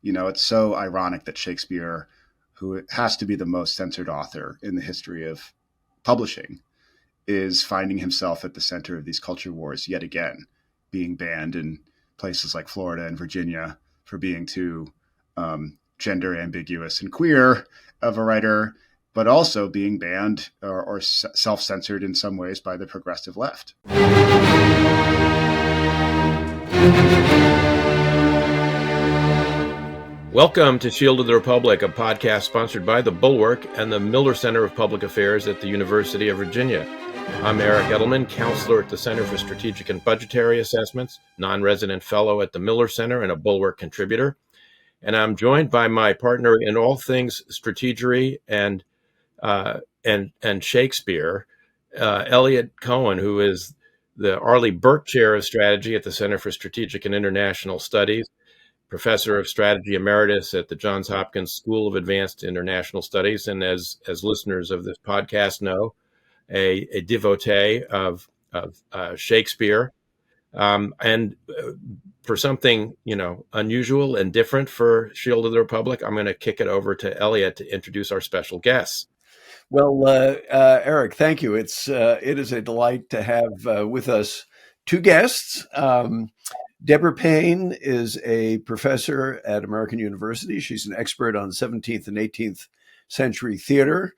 It's so ironic that Shakespeare, who has to be the most censored author in the history of publishing, is finding himself at the center of these culture wars yet again, being banned in places like Florida and Virginia for being too gender ambiguous and queer of a writer, but also being banned or self-censored in some ways by the progressive left. Welcome to Shield of the Republic, a podcast sponsored by the Bulwark and the Miller Center of Public Affairs at the University of Virginia. I'm Eric Adelman, counselor at the Center for Strategic and Budgetary Assessments, non-resident fellow at the Miller Center, and a Bulwark contributor. And I'm joined by my partner in all things strategery and Shakespeare, Eliot Cohen, who is the Arleigh Burke Chair of Strategy at the Center for Strategic and International Studies, Professor of Strategy Emeritus at the Johns Hopkins School of Advanced International Studies, and as listeners of this podcast know, a devotee of Shakespeare. And for something, unusual and different for Shield of the Republic, I'm going to kick it over to Eliot to introduce our special guests. Well, Eric, thank you. It is a delight to have with us two guests. Deborah Payne is a professor at American University. She's an expert on 17th and 18th century theater.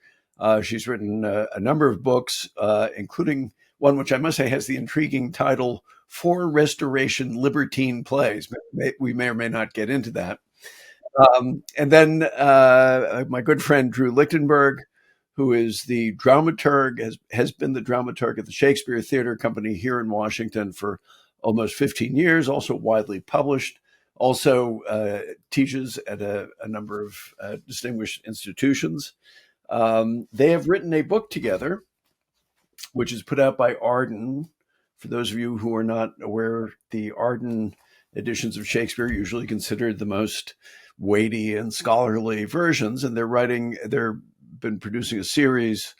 She's written a number of books, including one which I must say has the intriguing title, Four Restoration Libertine Plays. We may or may not get into that. And then my good friend Drew Lichtenberg, who is the dramaturg, has been the dramaturg at the Shakespeare Theatre Company here in Washington for almost 15 years, also widely published, also teaches at a number of distinguished institutions. They have written a book together, which is put out by Arden. For those of you who are not aware, the Arden editions of Shakespeare are usually considered the most weighty and scholarly versions, and they've been producing a series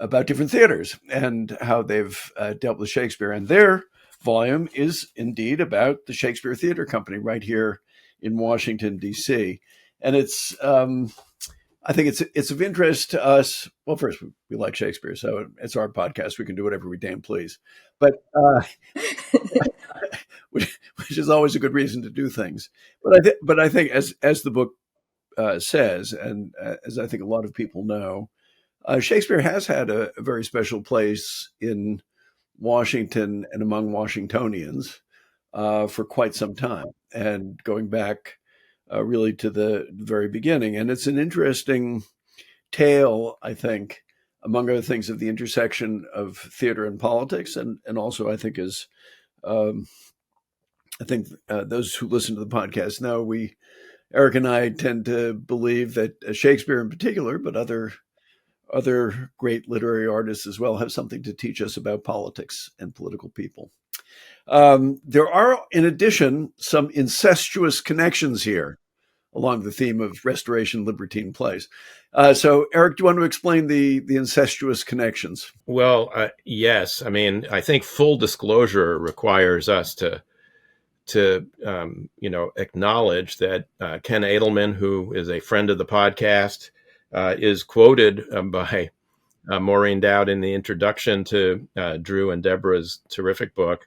about different theaters and how they've dealt with Shakespeare. And their volume is indeed about the Shakespeare Theatre Company right here in Washington, D.C. And it's, I think it's of interest to us. Well, first, we like Shakespeare, so it's our podcast. We can do whatever we damn please. But which is always a good reason to do things. But I think as the book says, and as I think a lot of people know, Shakespeare has had a very special place in Washington and among Washingtonians for quite some time, and going back really to the very beginning. And it's an interesting tale, I think, among other things, of the intersection of theater and politics, and also I think is those who listen to the podcast know Eric and I tend to believe that Shakespeare in particular, but other great literary artists as well, have something to teach us about politics and political people. There are, in addition, some incestuous connections here along the theme of restoration libertine plays. So, Eric, do you want to explain the incestuous connections? Well, yes. I mean, I think full disclosure requires us to acknowledge that Ken Adelman, who is a friend of the podcast, is quoted by Maureen Dowd in the introduction to Drew and Deborah's terrific book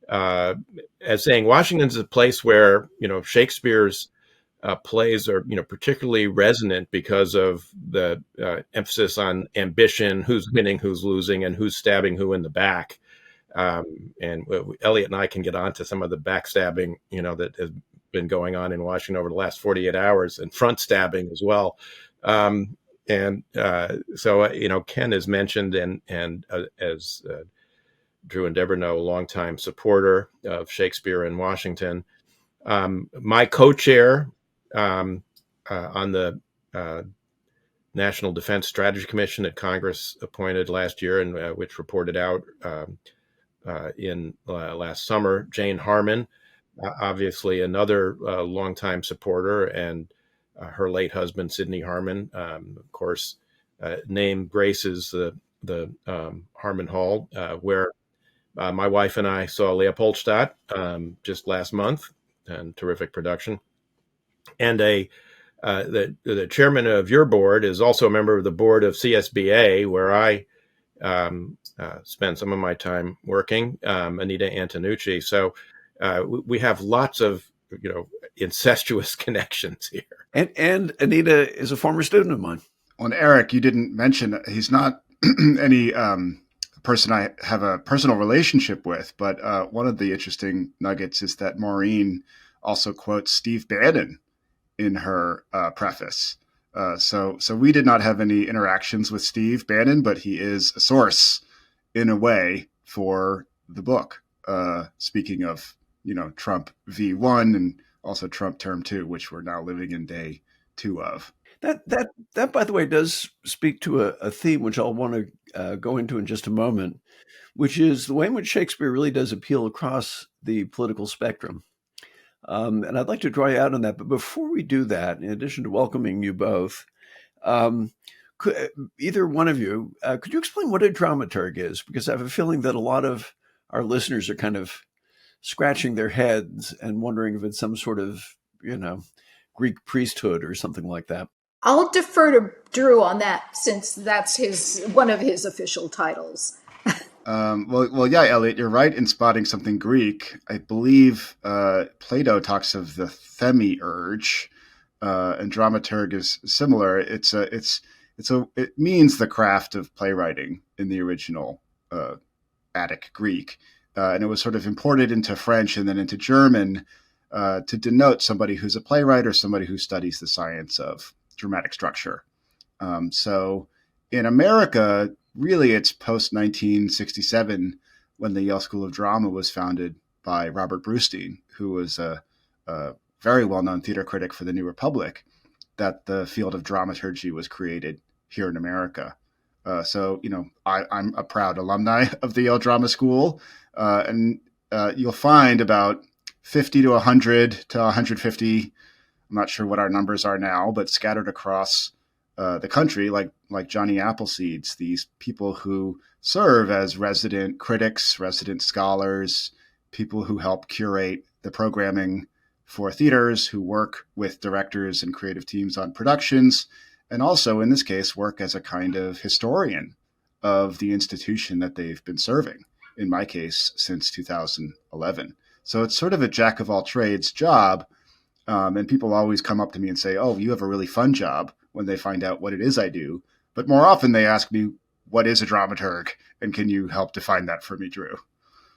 as saying Washington's a place where, Shakespeare's plays are, particularly resonant because of the emphasis on ambition, who's winning, who's losing, and who's stabbing who in the back. And Eliot and I can get on to some of the backstabbing, that has been going on in Washington over the last 48 hours, and front stabbing as well. So Ken is mentioned, and as Drew and Deborah know, a longtime supporter of Shakespeare in Washington. My co-chair on the National Defense Strategy Commission that Congress appointed last year, and which reported out in last summer, Jane Harmon, obviously another longtime supporter, and her late husband, Sidney Harmon, of course, name graces the Harmon Hall, where my wife and I saw Leopoldstadt just last month, and terrific production. And the chairman of your board is also a member of the board of CSBA, where I spend some of my time working, Anita Antonucci. So we have lots of, incestuous connections here. And Anita is a former student of mine. Well, and Eric, you didn't mention, he's not any person I have a personal relationship with, but one of the interesting nuggets is that Maureen also quotes Steve Bannon in her preface. So we did not have any interactions with Steve Bannon, but he is a source in a way for the book. Speaking of, Trump V1 and also Trump term 2, which we're now living in day 2 of. That, by the way, does speak to a theme which I'll want to go into in just a moment, which is the way in which Shakespeare really does appeal across the political spectrum. And I'd like to draw you out on that. But before we do that, in addition to welcoming you both, either one of you, could you explain what a dramaturg is? Because I have a feeling that a lot of our listeners are kind of scratching their heads and wondering if it's some sort of, Greek priesthood or something like that. I'll defer to Drew on that, since that's one of his official titles. Well, yeah, Eliot, you're right in spotting something Greek. I believe Plato talks of the themiurge, and dramaturg is similar. It means the craft of playwriting in the original Attic Greek, and it was sort of imported into French and then into German to denote somebody who's a playwright or somebody who studies the science of dramatic structure. So in America, really, it's post-1967 when the Yale School of Drama was founded by Robert Brustein, who was a very well-known theater critic for the New Republic, that the field of dramaturgy was created here in America. So, I'm a proud alumni of the Yale Drama School, and you'll find about 50 to 100 to 150, I'm not sure what our numbers are now, but scattered across the country, like Johnny Appleseeds, these people who serve as resident critics, resident scholars, people who help curate the programming for theaters, who work with directors and creative teams on productions, and also, in this case, work as a kind of historian of the institution that they've been serving, in my case, since 2011. So it's sort of a jack of all trades job. And people always come up to me and say, "Oh, you have a really fun job," when they find out what it is I do. But more often they ask me, "What is a dramaturg? And can you help define that for me, Drew?"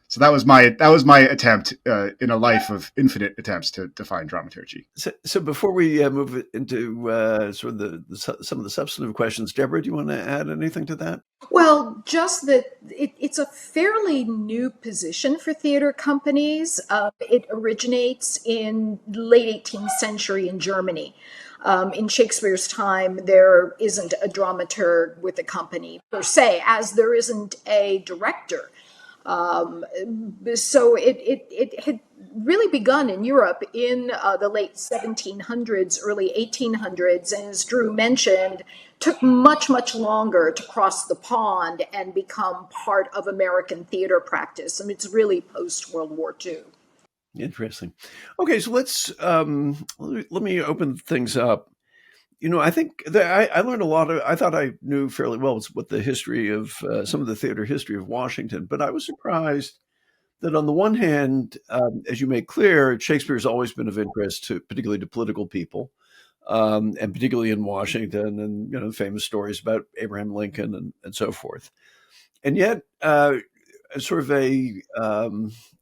So that was my attempt in a life of infinite attempts to define dramaturgy. So before we move into sort of some of the substantive questions, Deborah, do you want to add anything to that? Well, just that it's a fairly new position for theater companies. It originates in late 18th century in Germany. In Shakespeare's time, there isn't a dramaturg with a company per se, as there isn't a director. So it had really begun in Europe in the late 1700s, early 1800s, and as Drew mentioned, took much, much longer to cross the pond and become part of American theater practice. I mean, it's really post-World War II. Interesting. Okay, so let me open things up. I think that I learned a lot I thought I knew fairly well what the history of some of the theater history of Washington, but I was surprised that on the one hand, as you made clear, Shakespeare has always been of interest particularly to political people, and particularly in Washington, and famous stories about Abraham Lincoln and so forth. And yet, sort of a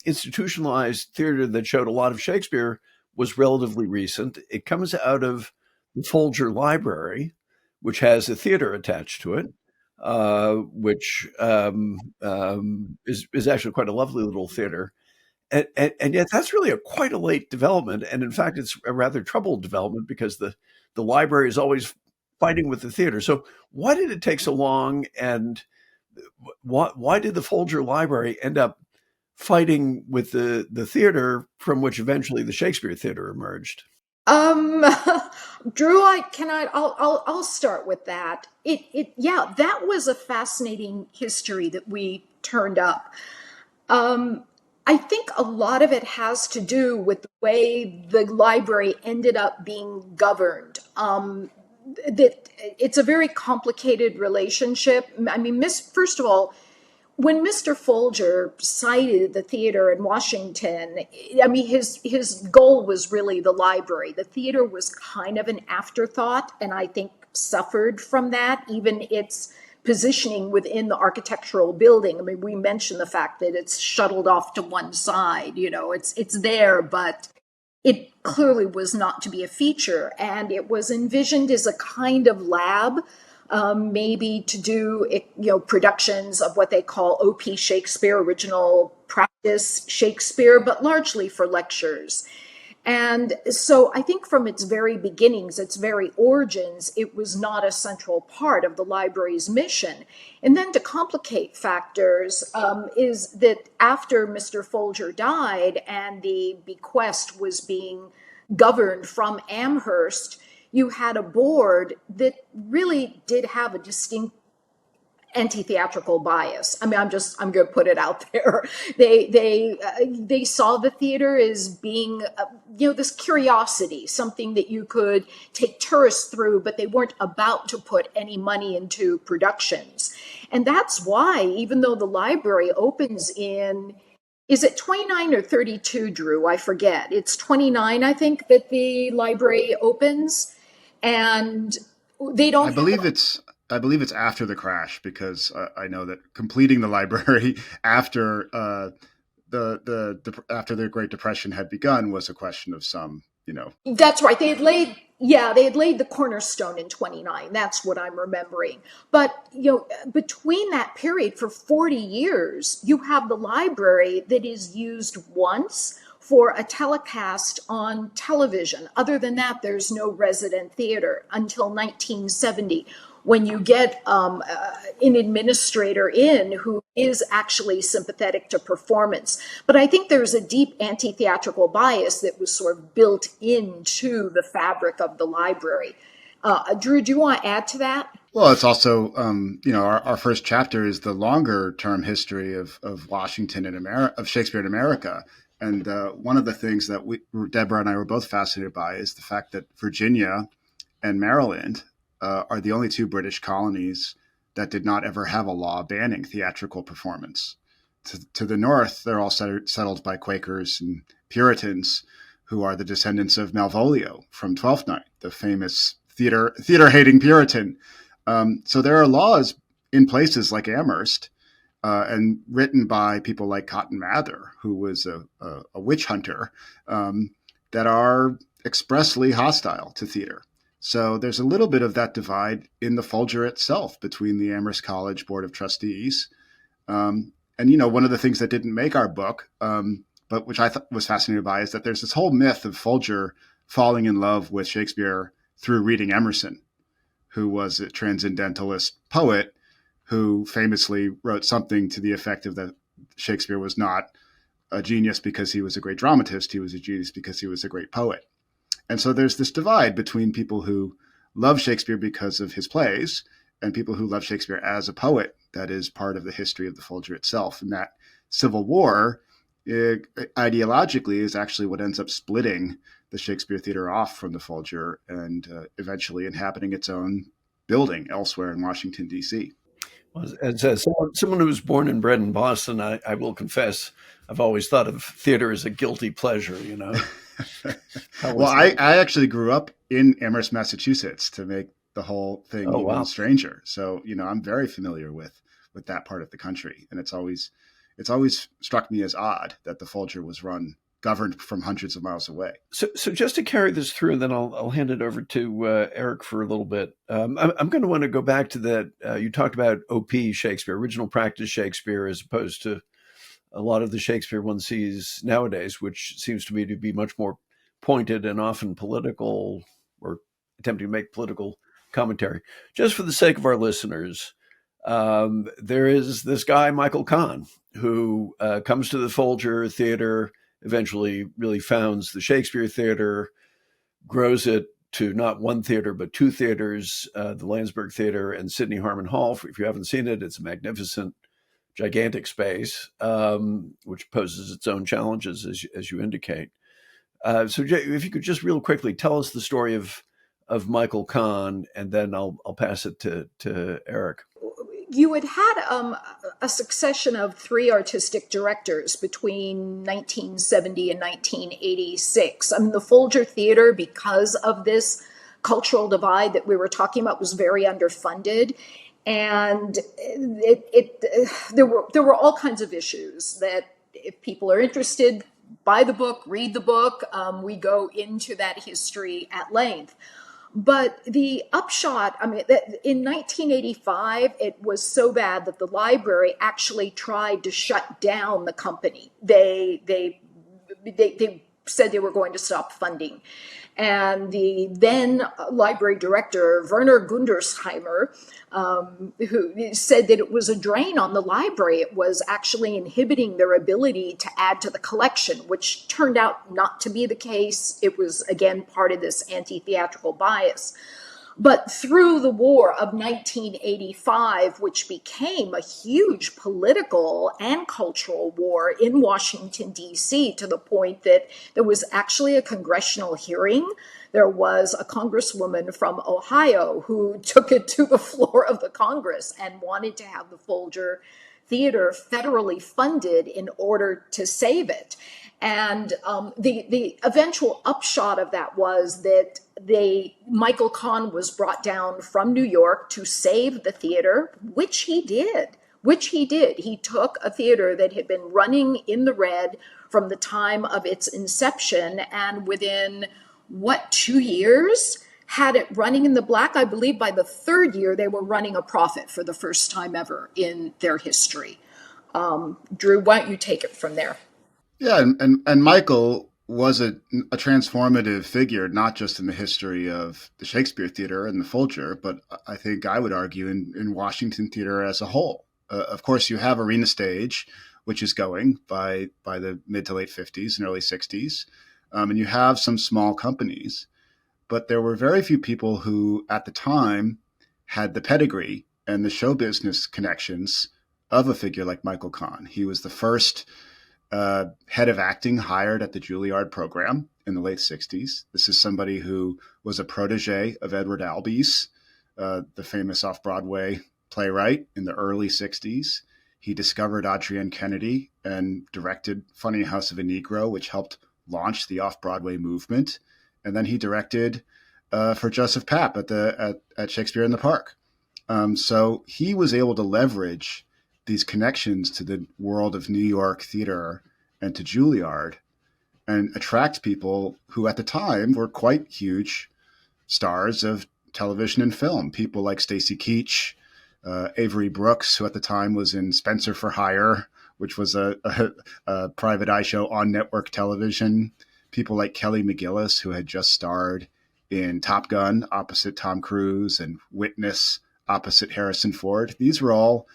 institutionalized theater that showed a lot of Shakespeare was relatively recent. It comes out of the Folger Library, which has a theater attached to it, which is actually quite a lovely little theater. And yet that's really quite a late development. And in fact, it's a rather troubled development because the library is always fighting with the theater. So why did it take so long? And why did the Folger Library end up fighting with the theater from which eventually the Shakespeare Theatre emerged? Drew, I'll start with that. That was a fascinating history that we turned up. I think a lot of it has to do with the way the library ended up being governed. That it's a very complicated relationship. I mean, first of all, when Mr. Folger cited the theater in Washington, I mean, his goal was really the library. The theater was kind of an afterthought, and I think suffered from that, even its positioning within the architectural building. I mean, we mentioned the fact that it's shuttled off to one side, it's there, but it clearly was not to be a feature. And it was envisioned as a kind of lab, maybe to do, productions of what they call OP Shakespeare, original practice Shakespeare, but largely for lectures. And so I think from its very beginnings, its very origins, it was not a central part of the library's mission. And then to complicate factors is that after Mr. Folger died and the bequest was being governed from Amherst, you had a board that really did have a distinct anti-theatrical bias. I mean, I'm going to put it out there. They saw the theater as being, this curiosity, something that you could take tourists through, but they weren't about to put any money into productions. And that's why, even though the library opens in, is it 29 or 32, Drew? I forget. It's 29, I think, that the library opens, and they don't. I believe it's after the crash, because I know that completing the library after after the Great Depression had begun was a question of some, That's right. They had laid the cornerstone in 29. That's what I'm remembering. But, between that period for 40 years, you have the library that is used once for a telecast on television. Other than that, there's no resident theater until 1970, when you get an administrator in who is actually sympathetic to performance. But I think there's a deep anti-theatrical bias that was sort of built into the fabric of the library. Drew, do you want to add to that? Well, it's also, our first chapter is the longer term history of Washington and of Shakespeare in America. And one of the things that Deborah and I were both fascinated by is the fact that Virginia and Maryland are the only two British colonies that did not ever have a law banning theatrical performance. To the north, they're all settled by Quakers and Puritans, who are the descendants of Malvolio from Twelfth Night, the famous theater-hating Puritan. So there are laws in places like Amherst, and written by people like Cotton Mather, who was a witch hunter, that are expressly hostile to theater. So there's a little bit of that divide in the Folger itself between the Amherst College Board of Trustees. And, one of the things that didn't make our book, but which I was fascinated by, is that there's this whole myth of Folger falling in love with Shakespeare through reading Emerson, who was a transcendentalist poet who famously wrote something to the effect of that Shakespeare was not a genius because he was a great dramatist. He was a genius because he was a great poet. And so there's this divide between people who love Shakespeare because of his plays and people who love Shakespeare as a poet. That is part of the history of the Folger itself. And that civil war, ideologically, is actually what ends up splitting the Shakespeare Theatre off from the Folger and eventually inhabiting its own building elsewhere in Washington, D.C. Well, as someone who was born and bred in Boston, I will confess, I've always thought of theater as a guilty pleasure, Well, I actually grew up in Amherst, Massachusetts, to make the whole thing even stranger. So, I'm very familiar with that part of the country. And it's always struck me as odd that the Folger was governed from hundreds of miles away. So just to carry this through, and then I'll hand it over to Eric for a little bit. I'm going to want to go back to that. You talked about OP Shakespeare, original practice Shakespeare, as opposed to a lot of the Shakespeare one sees nowadays, which seems to me to be much more pointed and often political, or attempting to make political commentary. Just for the sake of our listeners, there is this guy, Michael Kahn, who comes to the Folger Theater, eventually really founds the Shakespeare Theater, grows it to not one theater, but two theaters, the Landsberg Theater and Sidney Harmon Hall. If you haven't seen it, it's a magnificent gigantic space, which poses its own challenges, as you indicate. So if you could just real quickly tell us the story of Michael Kahn, and then I'll pass it to Eric. You had a succession of three artistic directors between 1970 and 1986. I mean, the Folger Theater, because of this cultural divide that we were talking about, was very underfunded. And there were all kinds of issues that, if people are interested, buy the book, read the book. We go into that history at length. But the upshot, I mean, in 1985, it was so bad that the library actually tried to shut down the company. They said they were going to stop funding. And the then library director, Werner Gundersheimer, who said that it was a drain on the library. It was actually inhibiting their ability to add to the collection, which turned out not to be the case. It was, again, part of this anti-theatrical bias. But through the war of 1985, which became a huge political and cultural war in Washington, D.C., to the point that there was actually a congressional hearing. There was a congresswoman from Ohio who took it to the floor of the Congress and wanted to have the Folger Theater federally funded in order to save it. And the eventual upshot of that was that Michael Kahn was brought down from New York to save the theater, which he did. He took a theater that had been running in the red from the time of its inception, and within, 2 years, had it running in the black. I believe by the third year, they were running a profit for the first time ever in their history. Drew, why don't you take it from there? Yeah, and Michael was a transformative figure, not just in the history of the Shakespeare Theatre and the Folger, but I think I would argue in Washington theater as a whole. Of course, you have Arena Stage, which is going by the mid to late 50s and early 60s, and you have some small companies, but there were very few people who, at the time, had the pedigree and the show business connections of a figure like Michael Kahn. He was the first head of acting hired at the Juilliard program in the late 60s. This is somebody who was a protege of Edward Albee's, the famous off-Broadway playwright, in the early 60s. He discovered Adrienne Kennedy and directed Funny House of a Negro, which helped launch the off-Broadway movement. And then he directed for Joseph Papp at Shakespeare in the Park. So he was able to leverage these connections to the world of New York theater and to Juilliard and attract people who at the time were quite huge stars of television and film. People like Stacy Keach, Avery Brooks, who at the time was in Spencer for Hire, which was a private eye show on network television. People like Kelly McGillis, who had just starred in Top Gun opposite Tom Cruise and Witness opposite Harrison Ford. These were all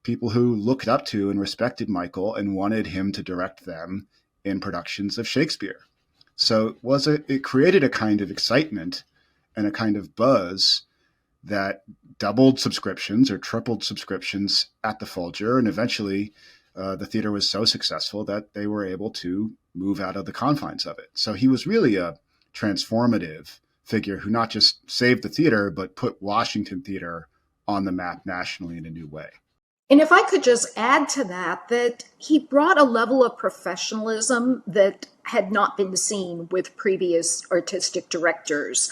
people who looked up to and respected Michael and wanted him to direct them in productions of Shakespeare. So it created a kind of excitement and a kind of buzz that doubled subscriptions or tripled subscriptions at the Folger. And eventually the theater was so successful that they were able to move out of the confines of it. So he was really a transformative figure who not just saved the theater, but put Washington theater on the map nationally in a new way. And if I could just add to that he brought a level of professionalism that had not been seen with previous artistic directors.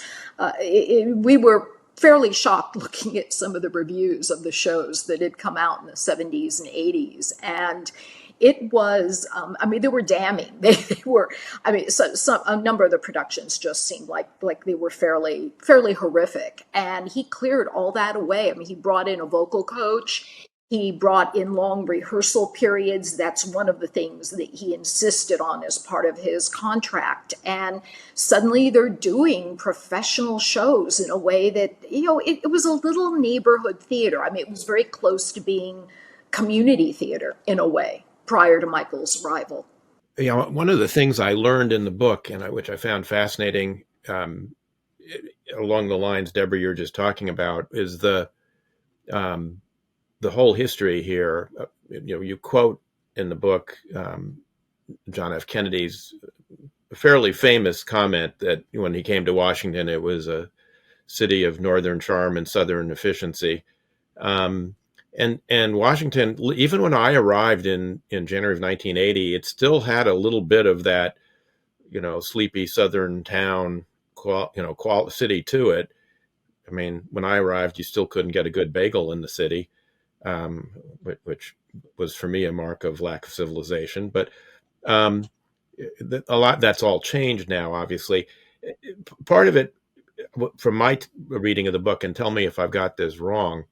We were fairly shocked looking at some of the reviews of the shows that had come out in the 70s and 80s. And it was, they were damning. They were, a number of the productions just seemed like they were fairly horrific. And he cleared all that away. He brought in a vocal coach. He brought in long rehearsal periods. That's one of the things that he insisted on as part of his contract. And suddenly they're doing professional shows in a way that, it was a little neighborhood theater. It was very close to being community theater in a way prior to Michael's arrival. One of the things I learned in the book, and which I found fascinating, along the lines, Deborah, you're just talking about, is the the whole history here, you quote in the book John F. Kennedy's fairly famous comment that when he came to Washington, it was a city of northern charm and southern efficiency. And Washington, even when I arrived in January of 1980, it still had a little bit of that, sleepy southern town, city to it. I mean, when I arrived, you still couldn't get a good bagel in the city, which was for me a mark of lack of civilization. But a lot that's all changed now, obviously. Part of it, from my reading of the book, and tell me if I've got this wrong,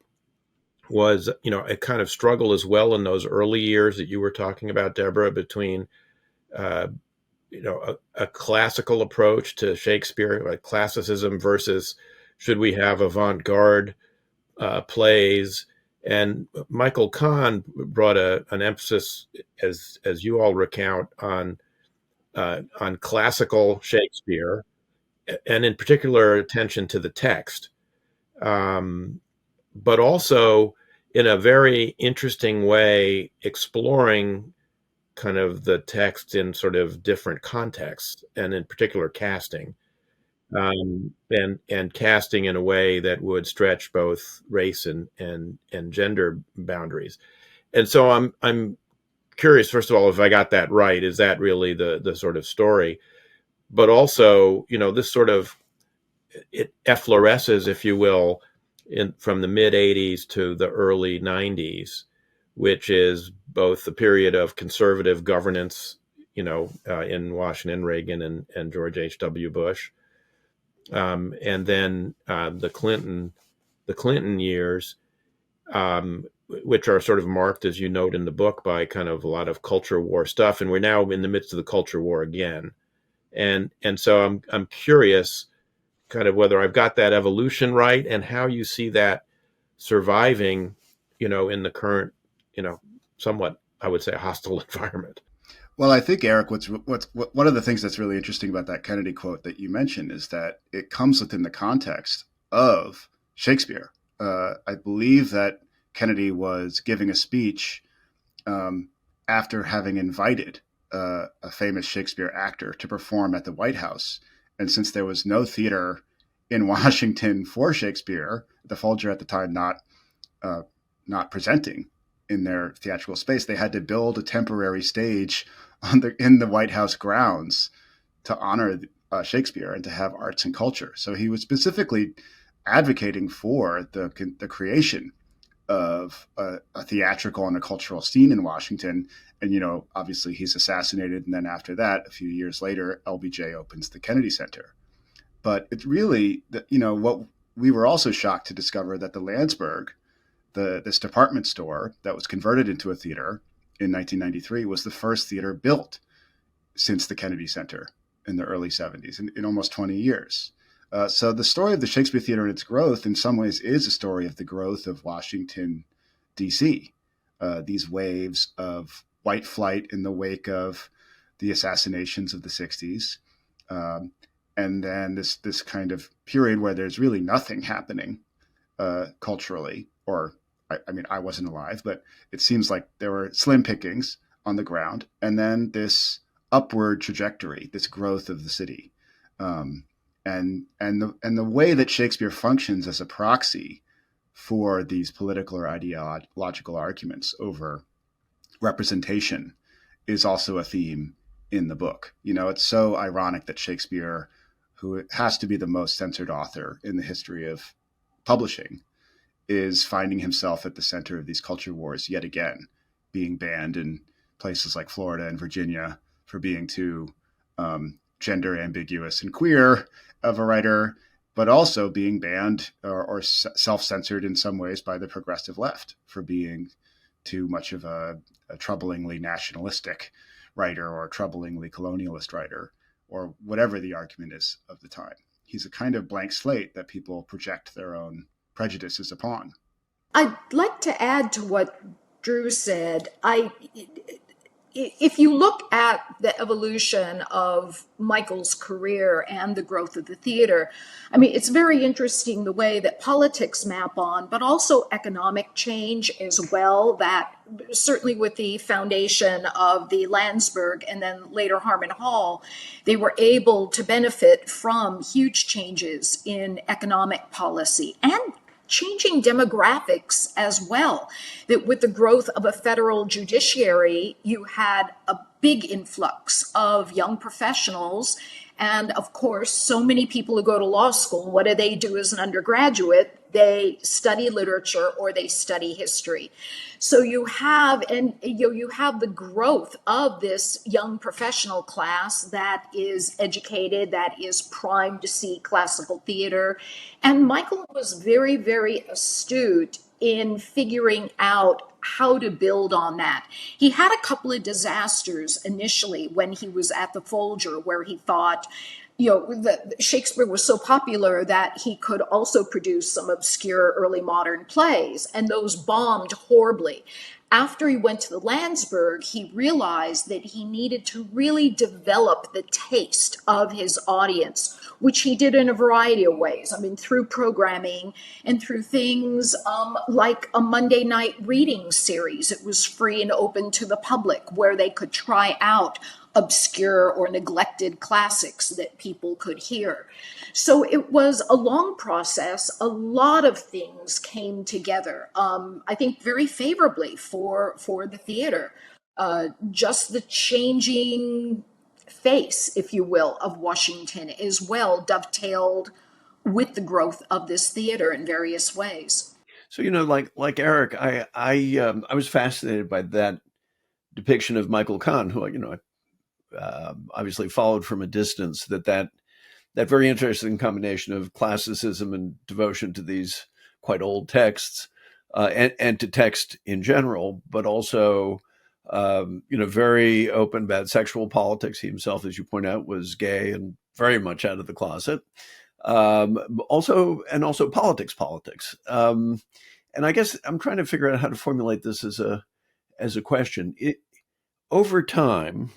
was a kind of struggle as well in those early years that you were talking about, Deborah, between a classical approach to Shakespeare, like classicism, versus should we have avant-garde plays. And Michael Kahn brought an emphasis, as you all recount, on classical Shakespeare, and in particular attention to the text, but also in a very interesting way exploring kind of the text in sort of different contexts, and in particular casting, and casting in a way that would stretch both race and gender boundaries. And so I'm curious, first of all, if I got that right. Is that really the sort of story? But also, this sort of, it effloresces, if you will, from the mid 80s to the early 90s, which is both the period of conservative governance, in Washington, Reagan, and George H.W. Bush, and then the Clinton years, which are sort of marked, as you note in the book, by kind of a lot of culture war stuff, and we're now in the midst of the culture war again. And so I'm curious, kind of whether I've got that evolution right, and how you see that surviving, in the current, somewhat, I would say, hostile environment. Well, I think, Eric, what's one of the things that's really interesting about that Kennedy quote that you mentioned is that it comes within the context of Shakespeare. I believe that Kennedy was giving a speech after having invited a famous Shakespeare actor to perform at the White House. And since there was no theater in Washington for Shakespeare, the Folger at the time not presenting in their theatrical space, they had to build a temporary stage in the White House grounds to honor Shakespeare and to have arts and culture. So he was specifically advocating for the creation of a theatrical and a cultural scene in Washington. And, obviously he's assassinated. And then after that, a few years later, LBJ opens the Kennedy Center. But it's really, what we were also shocked to discover that the Landsberg, this department store that was converted into a theater in 1993, was the first theater built since the Kennedy Center in the early 70s, in almost 20 years. So the story of the Shakespeare Theater and its growth in some ways is a story of the growth of Washington, D.C., these waves of white flight in the wake of the assassinations of the 60s. And then this kind of period where there's really nothing happening culturally, or I wasn't alive, but it seems like there were slim pickings on the ground. And then this upward trajectory, this growth of the city. And the way that Shakespeare functions as a proxy for these political or ideological arguments over representation is also a theme in the book. It's so ironic that Shakespeare, who has to be the most censored author in the history of publishing, is finding himself at the center of these culture wars yet again, being banned in places like Florida and Virginia for being too gender ambiguous and queer of a writer, but also being banned or self-censored in some ways by the progressive left for being too much of a troublingly nationalistic writer or a troublingly colonialist writer, or whatever the argument is of the time. He's a kind of blank slate that people project their own prejudices upon. I'd like to add to what Drew said. if you look at the evolution of Michael's career and the growth of the theater, I mean, it's very interesting the way that politics map on, but also economic change as well, that certainly with the foundation of the Landsberg and then later Harmon Hall, they were able to benefit from huge changes in economic policy and changing demographics as well. That with the growth of a federal judiciary, you had a big influx of young professionals. And of course, so many people who go to law school, what do they do as an undergraduate? They study literature or they study history. So you have, and you have the growth of this young professional class that is educated, that is primed to see classical theater. And Michael was very, very astute in figuring out how to build on that. He had a couple of disasters initially when he was at the Folger, where he thought, that Shakespeare was so popular that he could also produce some obscure early modern plays, and those bombed horribly. After he went to the Landsberg, he realized that he needed to really develop the taste of his audience, which he did in a variety of ways. I mean, through programming and through things like a Monday night reading series. It was free and open to the public, where they could try out obscure or neglected classics that people could hear. So it was a long process. A lot of things came together, I think very favorably for the theater. Just the changing face, if you will, of Washington as well dovetailed with the growth of this theater in various ways. So, like Eric, I was fascinated by that depiction of Michael Kahn, who, obviously followed from a distance, that very interesting combination of classicism and devotion to these quite old texts, and to text in general, but also, very open about sexual politics. He himself, as you point out, was gay and very much out of the closet. Also politics. And I guess I'm trying to figure out how to formulate this as a question. Over time,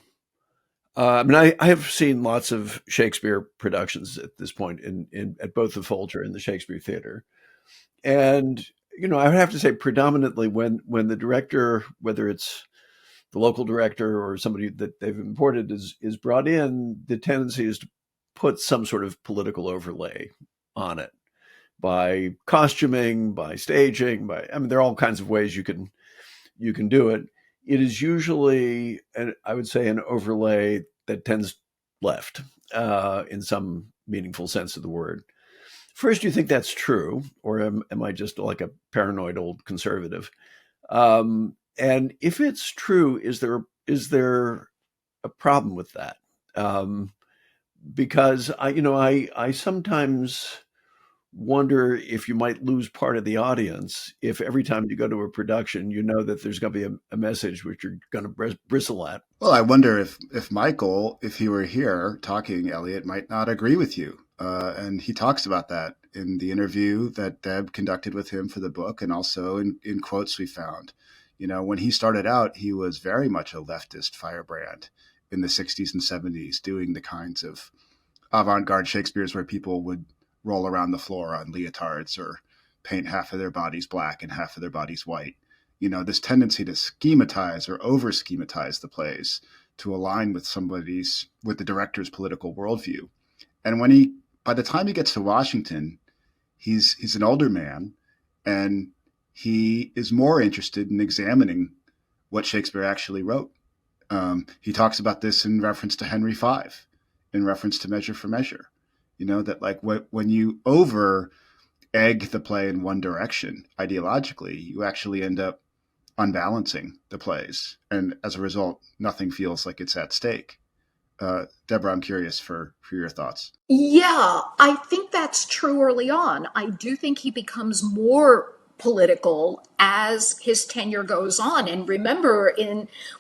I have seen lots of Shakespeare productions at this point at both the Folger and the Shakespeare Theatre. And, I would have to say predominantly when the director, whether it's the local director or somebody that they've imported is brought in, the tendency is to put some sort of political overlay on it by costuming, by staging, there are all kinds of ways you can do it. It is usually, I would say, an overlay that tends left, in some meaningful sense of the word. First, do you think that's true, or am I just like a paranoid old conservative? And if it's true, is there a problem with that? Because I sometimes wonder if you might lose part of the audience if every time you go to a production, that there's going to be a message which you're going to bristle at. Well, I wonder if Michael, if he were here talking, Eliot, might not agree with you. And he talks about that in the interview that Deb conducted with him for the book, and also in quotes we found. When he started out, he was very much a leftist firebrand in the 60s and 70s, doing the kinds of avant-garde Shakespeares where people would roll around the floor on leotards or paint half of their bodies black and half of their bodies white. This tendency to schematize or over-schematize the plays to align with the director's political worldview. And by the time he gets to Washington, he's an older man, and he is more interested in examining what Shakespeare actually wrote. He talks about this in reference to Henry V, in reference to Measure for Measure. That like when you over egg the play in one direction ideologically, you actually end up unbalancing the plays. And as a result, nothing feels like it's at stake. Deborah, I'm curious for your thoughts. Yeah, I think that's true early on. I do think he becomes more political as his tenure goes on. And remember,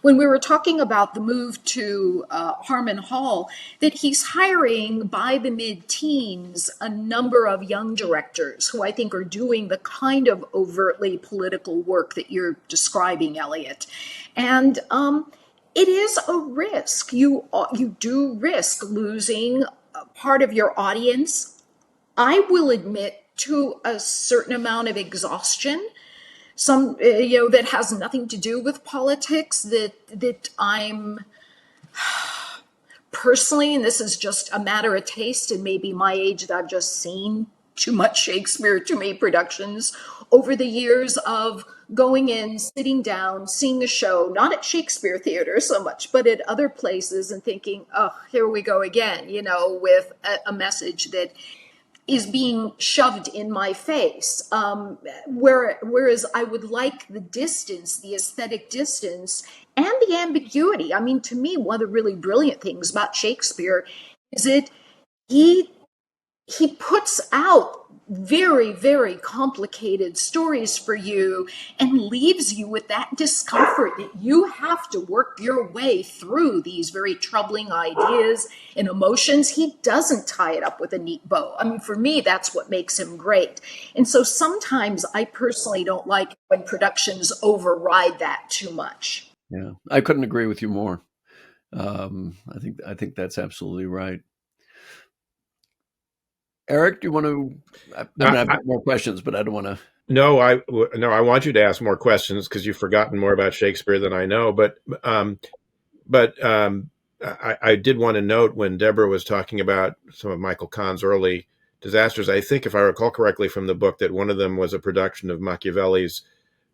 when we were talking about the move to Harmon Hall, that he's hiring by the mid-teens a number of young directors who I think are doing the kind of overtly political work that you're describing, Eliot. And it is a risk. You do risk losing a part of your audience. I will admit to a certain amount of exhaustion, some that has nothing to do with politics, that I'm personally, and this is just a matter of taste and maybe my age, that I've just seen too much Shakespeare, too many productions over the years of going in, sitting down, seeing a show, not at Shakespeare Theatre so much, but at other places, and thinking, oh, here we go again, with a message that is being shoved in my face. Whereas I would like the distance, the aesthetic distance, and the ambiguity. I mean, to me, one of the really brilliant things about Shakespeare is that he puts out very, very complicated stories for you and leaves you with that discomfort that you have to work your way through these very troubling ideas and emotions. He doesn't tie it up with a neat bow. I mean, for me, that's what makes him great. And so sometimes I personally don't like when productions override that too much. Yeah, I couldn't agree with you more. I think that's absolutely right. Eric, do you want to? I've got more questions, but I don't want to. No, I want you to ask more questions because you've forgotten more about Shakespeare than I know. But I did want to note when Deborah was talking about some of Michael Kahn's early disasters. I think, if I recall correctly from the book, that one of them was a production of Machiavelli's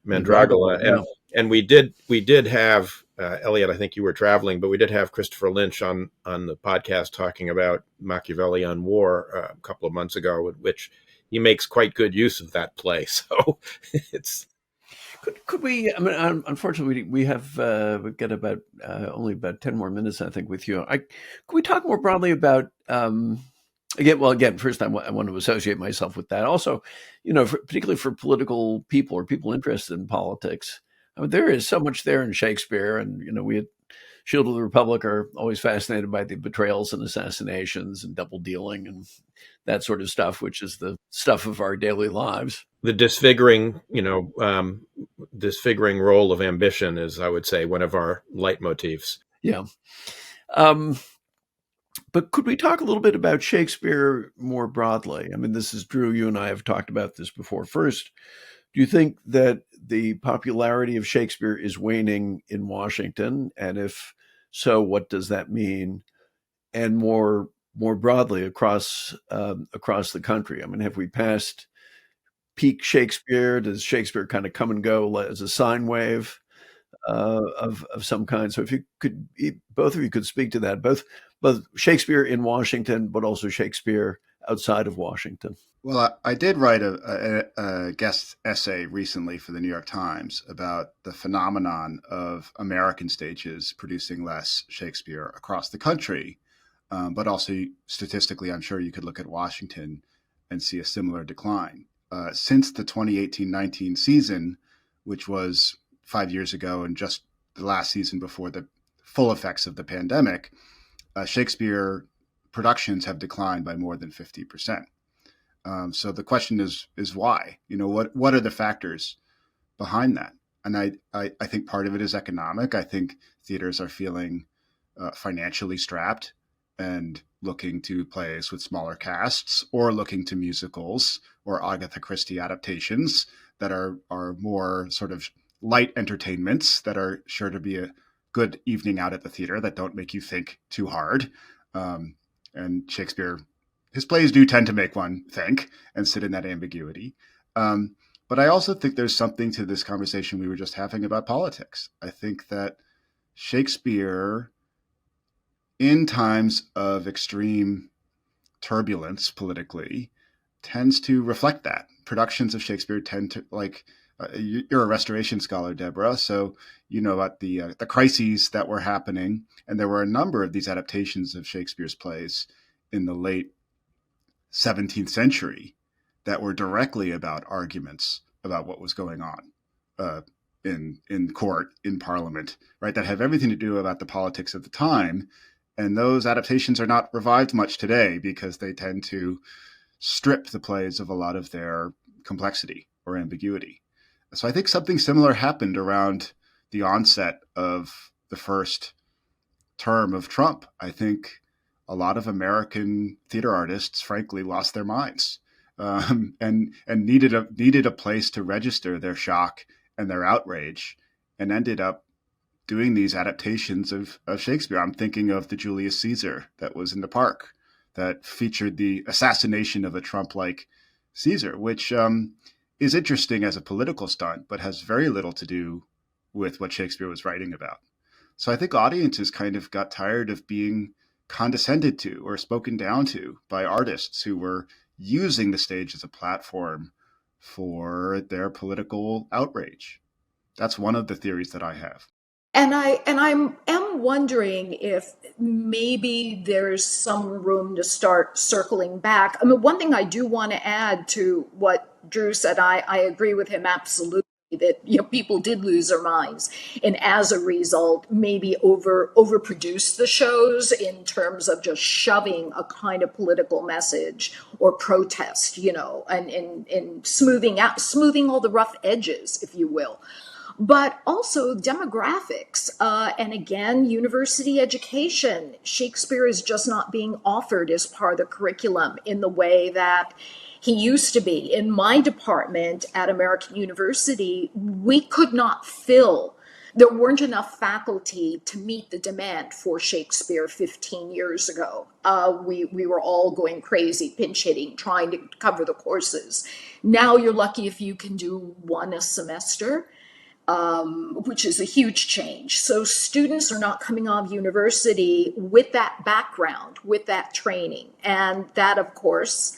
Mandragola, and we did have Eliot. I think you were traveling, but we did have Christopher Lynch on the podcast talking about Machiavelli on War a couple of months ago, with which he makes quite good use of that play. So it's. Could we? I mean, unfortunately, we've got about only about 10 more minutes, I think, with you. Could we talk more broadly about? Again, first, I want to associate myself with that. Also, particularly for political people or people interested in politics, I mean, there is so much there in Shakespeare, and we at Shield of the Republic are always fascinated by the betrayals and assassinations and double dealing and that sort of stuff, which is the stuff of our daily lives. The disfiguring role of ambition is, I would say, one of our leitmotifs. Yeah. But could we talk a little bit about Shakespeare more broadly? I mean, this is Drew, you and I have talked about this before. First, do you think that the popularity of Shakespeare is waning in Washington? And if so, what does that mean? And more broadly across the country? I mean, have we passed peak Shakespeare? Does Shakespeare kind of come and go as a sine wave of some kind? So if you could, both of you could speak to that, both Shakespeare in Washington, but also Shakespeare outside of Washington. Well, I did write a guest essay recently for the New York Times about the phenomenon of American stages producing less Shakespeare across the country. But also statistically, I'm sure you could look at Washington and see a similar decline. Since the 2018-19 season, which was 5 years ago and just the last season before the full effects of the pandemic, Shakespeare productions have declined by more than 50%. So the question is why? What are the factors behind that? And I think part of it is economic. I think theaters are feeling financially strapped and looking to plays with smaller casts, or looking to musicals or Agatha Christie adaptations that are more sort of light entertainments that are sure to be a good evening out at the theater, that don't make you think too hard. And Shakespeare, his plays do tend to make one think and sit in that ambiguity. But I also think there's something to this conversation we were just having about politics. I think that Shakespeare, in times of extreme turbulence politically, tends to reflect that. Productions of Shakespeare tend to, you're a restoration scholar, Deborah, so you know about the crises that were happening. And there were a number of these adaptations of Shakespeare's plays in the late 17th century that were directly about arguments about what was going on in court, in Parliament, right? That have everything to do about the politics of the time. And those adaptations are not revived much today because they tend to strip the plays of a lot of their complexity or ambiguity. So I think something similar happened around the onset of the first term of Trump, I think a lot of American theater artists, frankly, lost their minds, and needed a place to register their shock and their outrage, and ended up doing these adaptations of Shakespeare. I'm thinking of the Julius Caesar that was in the park that featured the assassination of a Trump-like Caesar, which is interesting as a political stunt, but has very little to do with what Shakespeare was writing about. So I think audiences kind of got tired of being condescended to or spoken down to by artists who were using the stage as a platform for their political outrage. That's one of the theories that I have. And I'm wondering if maybe there's some room to start circling back. I mean, one thing I do want to add to what Drew said, I agree with him absolutely, that people did lose their minds, and as a result, maybe overproduced the shows in terms of just shoving a kind of political message or protest, and smoothing all the rough edges, if you will. But also demographics, and again, university education. Shakespeare is just not being offered as part of the curriculum in the way that he used to be. In my department at American University, we could not fill. There weren't enough faculty to meet the demand for Shakespeare 15 years ago. We were all going crazy, pinch hitting, trying to cover the courses. Now you're lucky if you can do one a semester. Which is a huge change. So students are not coming out of university with that background, with that training. And that, of course,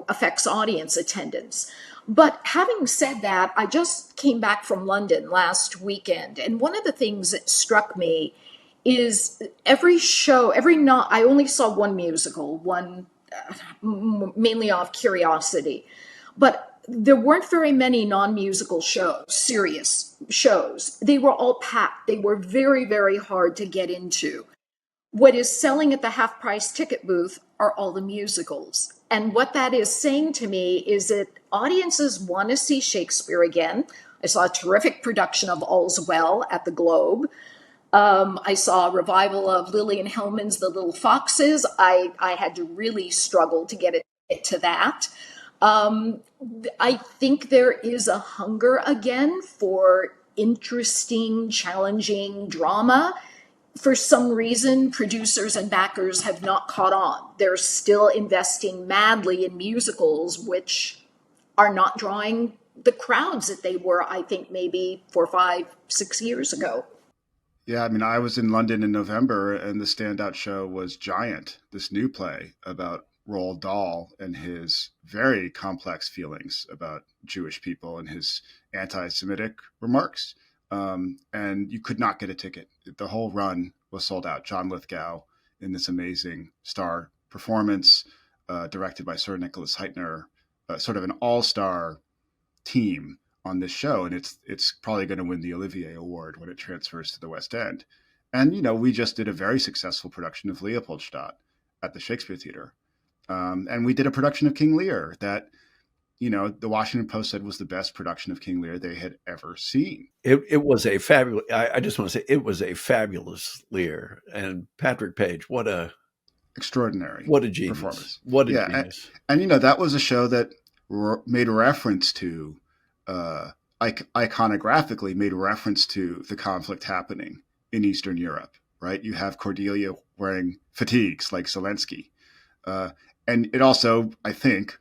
affects audience attendance. But having said that, I just came back from London last weekend. And one of the things that struck me is I only saw one musical, mainly off curiosity. But there weren't very many non-musical shows, serious shows. They were all packed. They were very, very hard to get into. What is selling at the half-price ticket booth are all the musicals. And what that is saying to me is that audiences want to see Shakespeare again. I saw a terrific production of All's Well at the Globe. I saw a revival of Lillian Hellman's The Little Foxes. I had to really struggle to get it to that. I think there is a hunger again for interesting, challenging drama. For some reason, producers and backers have not caught on. They're still investing madly in musicals, which are not drawing the crowds that they were, I think, maybe 4, 5, 6 years ago. Yeah, I mean, I was in London in November, and the standout show was Giant, this new play about Roald Dahl and his very complex feelings about Jewish people and his anti-Semitic remarks. And you could not get a ticket. The whole run was sold out. John Lithgow in this amazing star performance, directed by Sir Nicholas Heitner, sort of an all-star team on this show. And it's probably going to win the Olivier Award when it transfers to the West End. And, we just did a very successful production of Leopoldstadt at the Shakespeare Theatre. And we did a production of King Lear that, the Washington Post said was the best production of King Lear they had ever seen. It was a fabulous, I just want to say, it was a fabulous Lear. And Patrick Page, what a genius performance. What a genius. And that was a show that made reference to, iconographically made reference to the conflict happening in Eastern Europe, right? You have Cordelia wearing fatigues like Zelensky. And it also, I think,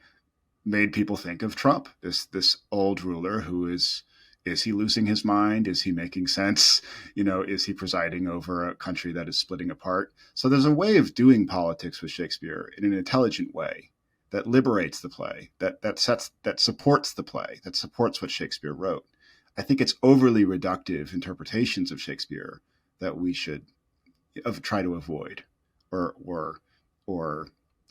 made people think of Trump, this old ruler who is he losing his mind? Is he making sense? Is he presiding over a country that is splitting apart? So there's a way of doing politics with Shakespeare in an intelligent way that liberates the play, that supports the play, that supports what Shakespeare wrote. I think it's overly reductive interpretations of Shakespeare that we should try to avoid, or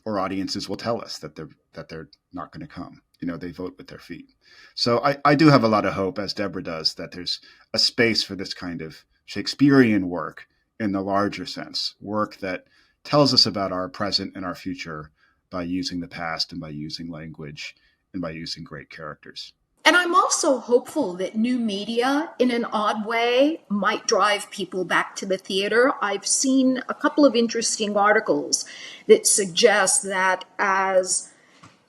audiences will tell us that they're not going to come. They vote with their feet. So I do have a lot of hope, as Deborah does, that there's a space for this kind of Shakespearean work in the larger sense, work that tells us about our present and our future by using the past and by using language and by using great characters. And I'm also hopeful that new media, in an odd way, might drive people back to the theater. I've seen a couple of interesting articles that suggest that as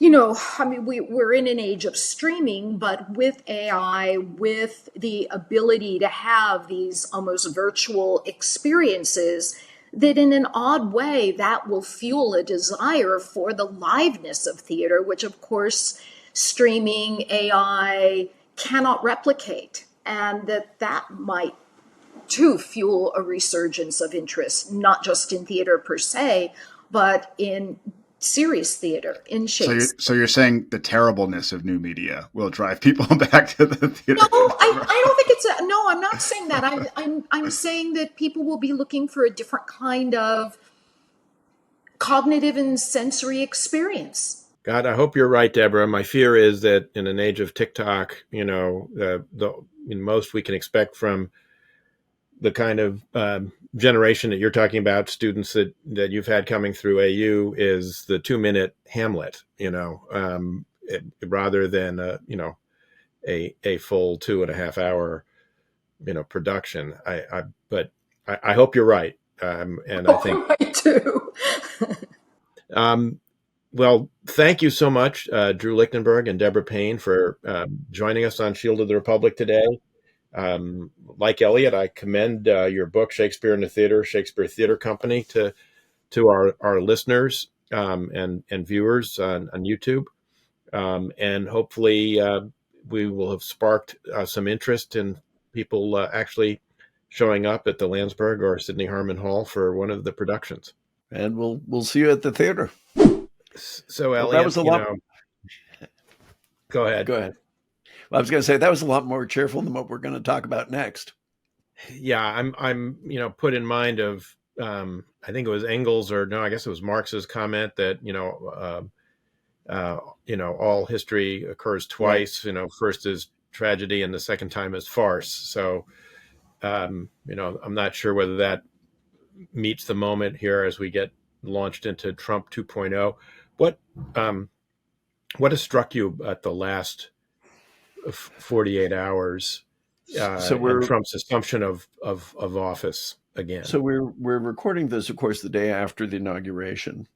I mean, we're in an age of streaming, but with AI, with the ability to have these almost virtual experiences, that in an odd way, that will fuel a desire for the liveness of theater, which of course, streaming, AI cannot replicate. And that might too fuel a resurgence of interest, not just in theater per se, but in serious theater, in Shakespeare. So you're saying the terribleness of new media will drive people back to the theater? No, I don't think it's no. I'm not saying that. I'm saying that people will be looking for a different kind of cognitive and sensory experience. God, I hope you're right, Deborah. My fear is that in an age of TikTok, the most we can expect from the kind of generation that you're talking about, students that you've had coming through AU, is the 2-minute Hamlet, rather than a full 2.5 hour, production. But I hope you're right, and I think I too. Well, thank you so much, Drew Lichtenberg and Deborah Payne, for joining us on Shield of the Republic today. Like Eliot, I commend your book, Shakespeare in the Theater, Shakespeare Theatre Company, to our listeners and viewers on YouTube. And hopefully we will have sparked some interest in people actually showing up at the Landsberg or Sidney Harman Hall for one of the productions. And we'll see you at the theater. So, Eliot, that was a lot. Go ahead. Go ahead. Well, I was going to say that was a lot more cheerful than what we're going to talk about next. Yeah, I'm put in mind of I think it was Engels, or no, I guess it was Marx's comment that all history occurs twice. Right. First is tragedy and the second time is farce. So I'm not sure whether that meets the moment here as we get launched into Trump 2.0. What has struck you at the last 48 hours so Trump's assumption of office again? So we're recording this, of course, the day after the inauguration.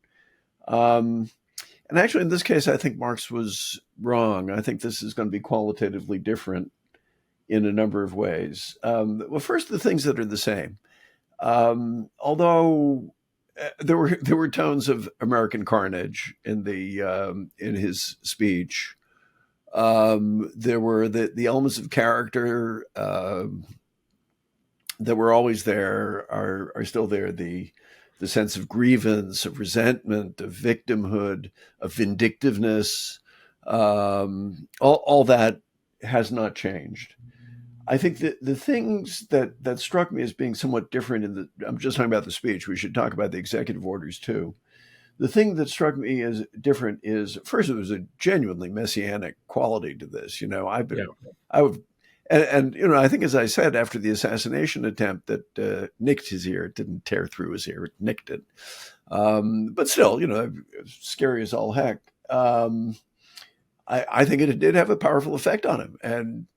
And actually, in this case, I think Marx was wrong. I think this is going to be qualitatively different in a number of ways. Well, first, the things that are the same. Although there were tones of American carnage in his speech. There were the elements of character that were always there are still there. The sense of grievance, of resentment, of victimhood, of vindictiveness, all that has not changed. I think that the things that struck me as being somewhat different I'm just talking about the speech. We should talk about the executive orders too. The thing that struck me as different is, first, it was a genuinely messianic quality to this. I think, as I said, after the assassination attempt that nicked his ear, it didn't tear through his ear, it nicked it. But still, scary as all heck. I think it did have a powerful effect on him. And,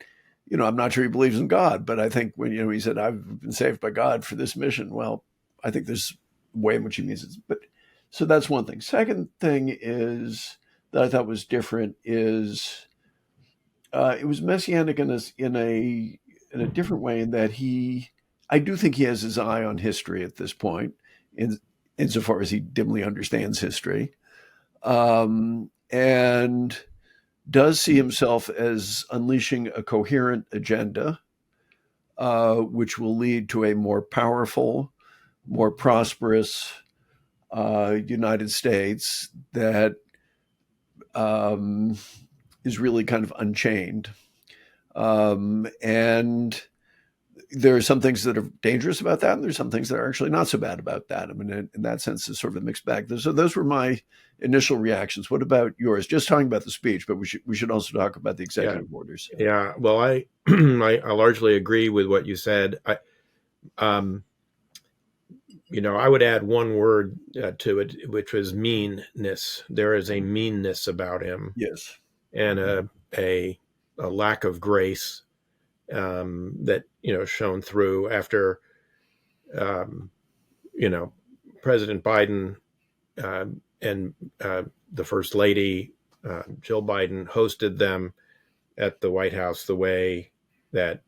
I'm not sure he believes in God, but I think when, he said, I've been saved by God for this mission. Well, I think there's a way in which he means it. So that's one thing. Second thing is that I thought was different is it was messianic in a different way, in that I do think he has his eye on history at this point, insofar as he dimly understands history, and does see himself as unleashing a coherent agenda, which will lead to a more powerful, more prosperous United States that is really kind of unchained. And there are some things that are dangerous about that, and there's some things that are actually not so bad about that. I mean, in that sense, it's sort of a mixed bag. So those were my initial reactions. What about yours? Just talking about the speech, but we should also talk about the executive orders. Yeah. Well, I largely agree with what you said. I would add one word to it, which was meanness. There is a meanness about him. Yes. And a lack of grace that shone through after President Biden and the First Lady Jill Biden hosted them at the White House the way that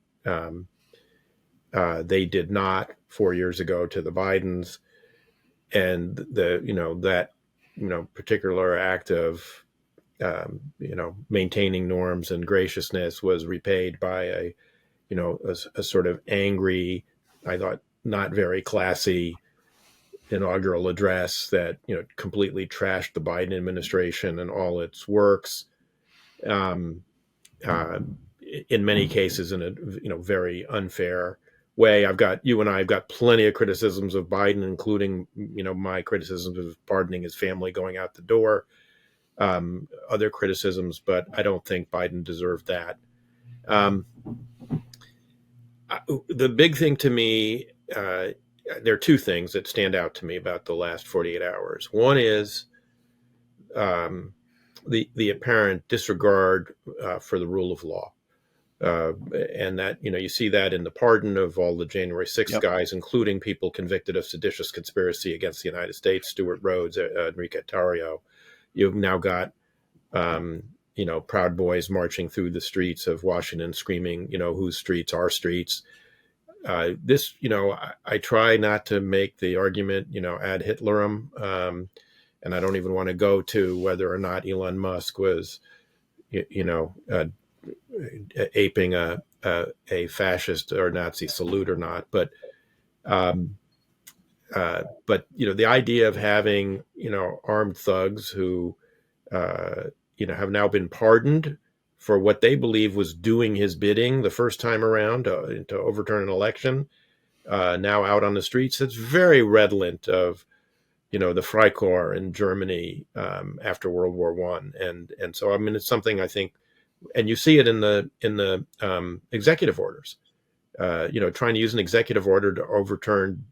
they did not 4 years ago to the Bidens, and that particular act of maintaining norms and graciousness was repaid by a sort of angry, I thought not very classy inaugural address that completely trashed the Biden administration and all its works. In many cases, in a very unfair way. You and I have got plenty of criticisms of Biden, including my criticisms of pardoning his family going out the door. Other criticisms, but I don't think Biden deserved that. The big thing to me, there are two things that stand out to me about the last 48 hours. One is the apparent disregard for the rule of law. And that, you see that in the pardon of all the January 6th guys, including people convicted of seditious conspiracy against the United States, Stuart Rhodes, Enrique Tarrio. You've now got, Proud Boys marching through the streets of Washington screaming, whose streets are streets. This, I try not to make the argument, ad Hitlerum. And I don't even want to go to whether or not Elon Musk was, aping a fascist or Nazi salute or not. But the idea of having, armed thugs who, have now been pardoned for what they believe was doing his bidding the first time around to overturn an election, now out on the streets. It's very redolent of, the Freikorps in Germany after World War I. And so, it's something I think, and you see it in the executive orders, trying to use an executive order to overturn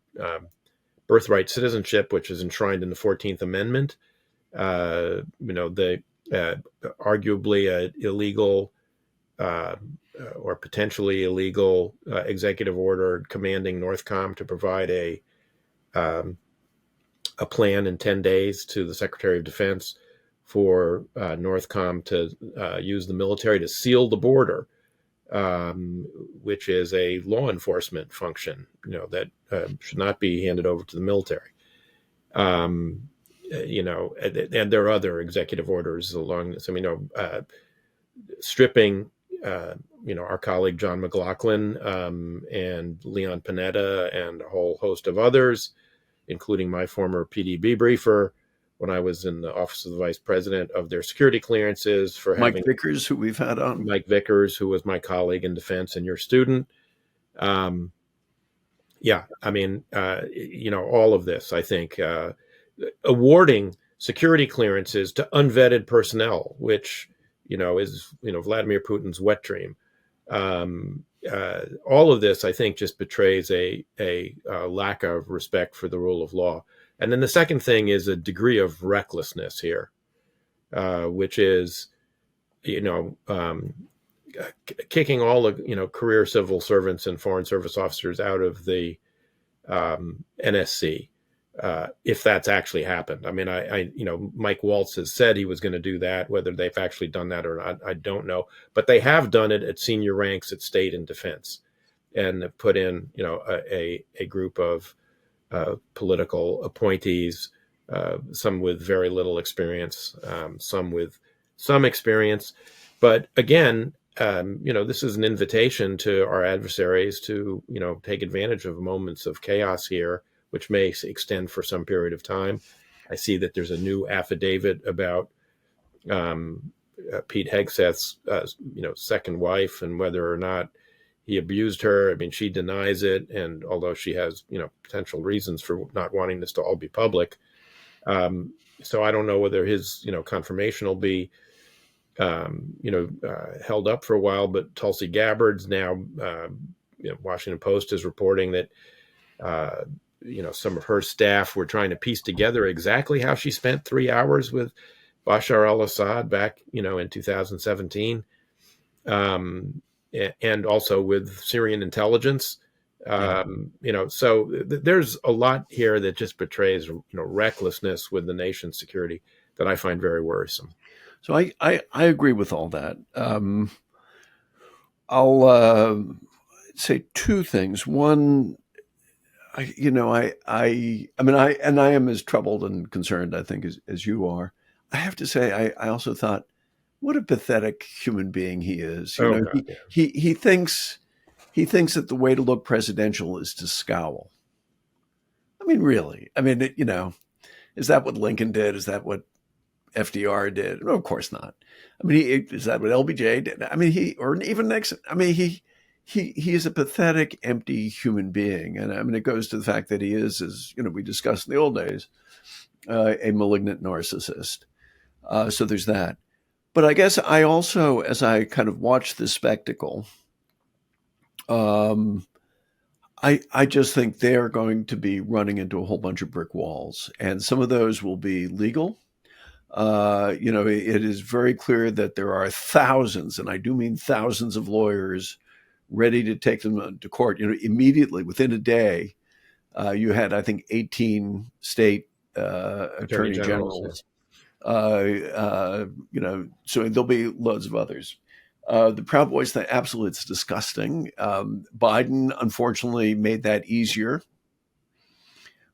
birthright citizenship, which is enshrined in the 14th Amendment. The arguably illegal or potentially illegal executive order commanding Northcom to provide a plan in 10 days to the Secretary of Defense for Northcom to use the military to seal the border, which is a law enforcement function, that should not be handed over to the military. And there are other executive orders along this. Stripping, our colleague John McLaughlin and Leon Panetta and a whole host of others, including my former PDB briefer when I was in the Office of the Vice President, of their security clearances for Mike Vickers, who we've had on. Mike Vickers, who was my colleague in defense and your student. All of this, I think, awarding security clearances to unvetted personnel, which, is, Vladimir Putin's wet dream. All of this, I think, just betrays a lack of respect for the rule of law. And then the second thing is a degree of recklessness here, which is, kicking all the, career civil servants and foreign service officers out of the NSC, if that's actually happened. Mike Waltz has said he was going to do that. Whether they've actually done that or not, I don't know. But they have done it at senior ranks at State and Defense, and have put in, a group of political appointees, some with very little experience, some with some experience. But again, this is an invitation to our adversaries to, take advantage of moments of chaos here, which may extend for some period of time. I see that there's a new affidavit about Pete Hegseth's, second wife and whether or not he abused her. She denies it. And although she has, potential reasons for not wanting this to all be public. So I don't know whether his, confirmation will be, held up for a while, but Tulsi Gabbard's now, Washington Post is reporting that, some of her staff were trying to piece together exactly how she spent 3 hours with Bashar al-Assad back, in 2017. and also with Syrian intelligence. So there's a lot here that just betrays, recklessness with the nation's security that I find very worrisome. So I agree with all that. I'll say two things. One, I am as troubled and concerned, I think, as you are. I have to say, I also thought, what a pathetic human being he is. Oh, God, yeah. He thinks that the way to look presidential is to scowl. I mean, really? I mean, is that what Lincoln did? Is that what FDR did? No, of course not. I mean, is that what LBJ did? I mean, or even Nixon. I mean, he is a pathetic, empty human being, and I mean, it goes to the fact that he is, as we discussed in the old days, a malignant narcissist. So there's that. But I guess I also, as I kind of watch this spectacle, I just think they're going to be running into a whole bunch of brick walls, and some of those will be legal. It is very clear that there are thousands, and I do mean thousands of lawyers ready to take them to court. Immediately within a day, you had, I think, 18 state attorney generals. So there'll be loads of others. The Proud Boys thing, absolutely, it's disgusting. Biden, unfortunately, made that easier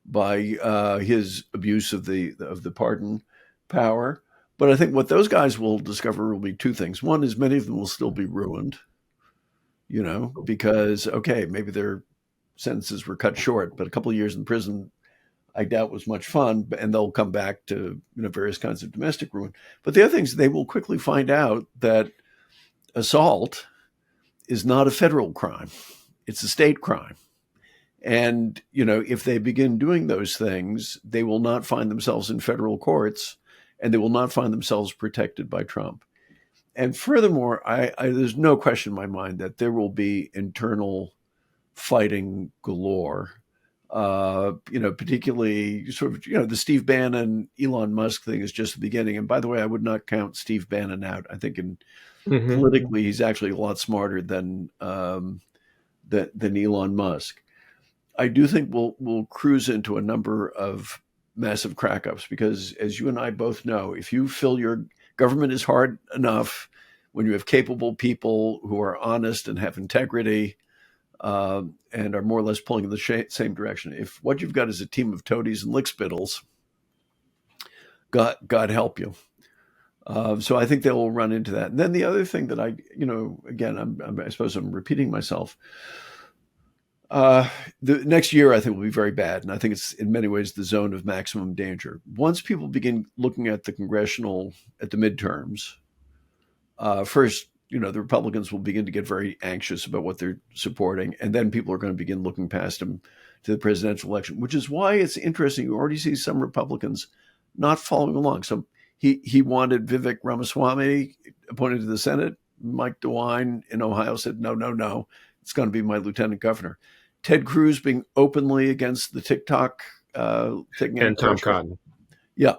by his abuse of the pardon power. But I think what those guys will discover will be two things. One is many of them will still be ruined, because, okay, maybe their sentences were cut short, but a couple of years in prison, I doubt was much fun, and they'll come back to various kinds of domestic ruin. But the other thing is they will quickly find out that assault is not a federal crime. It's a state crime. And, if they begin doing those things, they will not find themselves in federal courts, and they will not find themselves protected by Trump. And furthermore, there's no question in my mind that there will be internal fighting galore. Particularly sort of, the Steve Bannon, Elon Musk thing is just the beginning. And by the way, I would not count Steve Bannon out. I think politically, he's actually a lot smarter than Elon Musk. I do think we'll cruise into a number of massive crack-ups because, as you and I both know, if you feel your government is hard enough, when you have capable people who are honest and have integrity, and are more or less pulling in the same direction. If what you've got is a team of toadies and lickspittles, God help you. So I think they will run into that. And then the other thing that again, I suppose I'm repeating myself. The next year, I think, will be very bad. And I think it's in many ways the zone of maximum danger. Once people begin looking at the midterms, first, the Republicans will begin to get very anxious about what they're supporting. And then people are going to begin looking past them to the presidential election, which is why it's interesting. You already see some Republicans not following along. So he wanted Vivek Ramaswamy appointed to the Senate. Mike DeWine in Ohio said, no, it's going to be my lieutenant governor. Ted Cruz being openly against the TikTok thing. And Tom Cotton. Yeah.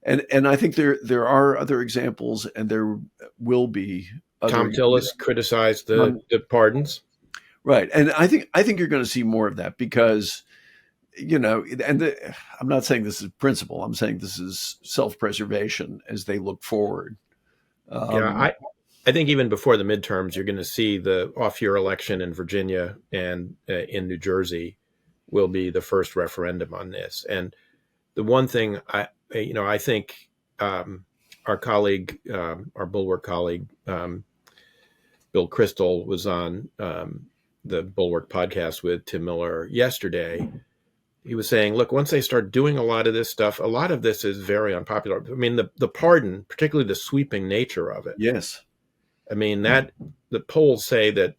And I think there are other examples, and there will be. Tom Tillis criticized the pardons. Right. And I think you're going to see more of that because, I'm not saying this is principle. I'm saying this is self-preservation as they look forward. I think even before the midterms, you're going to see the off-year election in Virginia and in New Jersey will be the first referendum on this. And the one thing I think our colleague, our Bulwark colleague, Bill Crystal was on the Bulwark podcast with Tim Miller yesterday. He was saying, look, once they start doing a lot of this stuff, a lot of this is very unpopular. I mean, the pardon, particularly the sweeping nature of it. Yes. I mean, that the polls say that,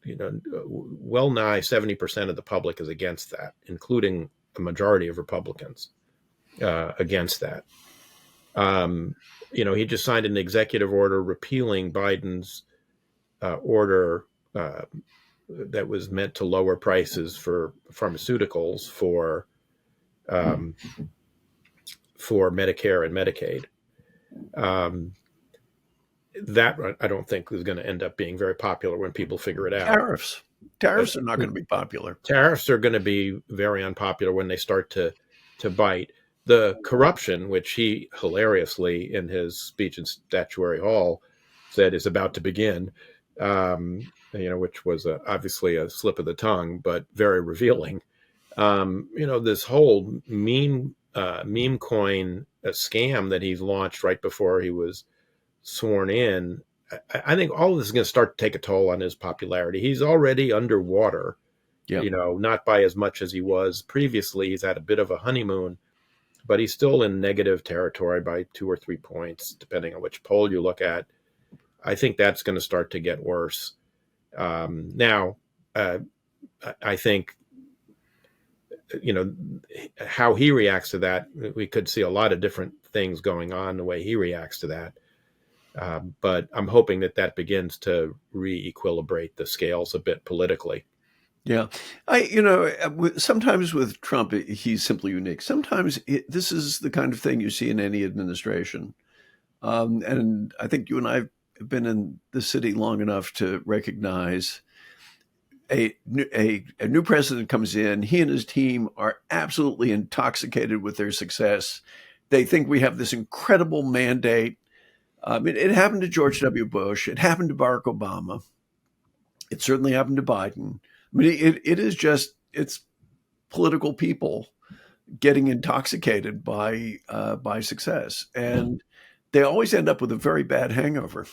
well nigh 70% of the public is against that, including a majority of Republicans against that. He just signed an executive order repealing Biden's order that was meant to lower prices for pharmaceuticals for Medicare and Medicaid. that I don't think is going to end up being very popular when people figure it out. Tariffs are not going to be popular. Tariffs are going to be very unpopular when they start to bite. The corruption, which he hilariously in his speech in Statuary Hall said is about to begin, which was obviously a slip of the tongue, but very revealing. This whole meme coin scam that he's launched right before he was sworn in, I think all of this is going to start to take a toll on his popularity. He's already underwater, not by as much as he was previously. He's had a bit of a honeymoon, but he's still in negative territory by 2 or 3 points, depending on which poll you look at. I think that's going to start to get worse. Now, I think, how he reacts to that, we could see a lot of different things going on the way he reacts to that. But I'm hoping that begins to re-equilibrate the scales a bit politically. Yeah. Sometimes with Trump, he's simply unique. Sometimes this is the kind of thing you see in any administration. And I think you and I have been in the city long enough to recognize a new president comes in. He and his team are absolutely intoxicated with their success. They think we have this incredible mandate. It happened to George W. Bush. It happened to Barack Obama. It certainly happened to Biden. It's political people getting intoxicated by success, and they always end up with a very bad hangover.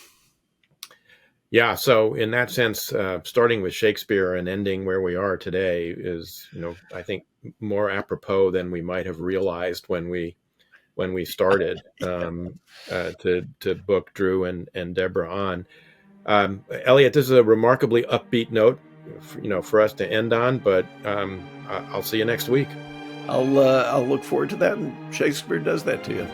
Yeah. So in that sense, starting with Shakespeare and ending where we are today is, I think more apropos than we might have realized when we started to book Drew and Deborah on. Eliot, this is a remarkably upbeat note, for us to end on, but I'll see you next week. I'll look forward to that, and Shakespeare does that to you.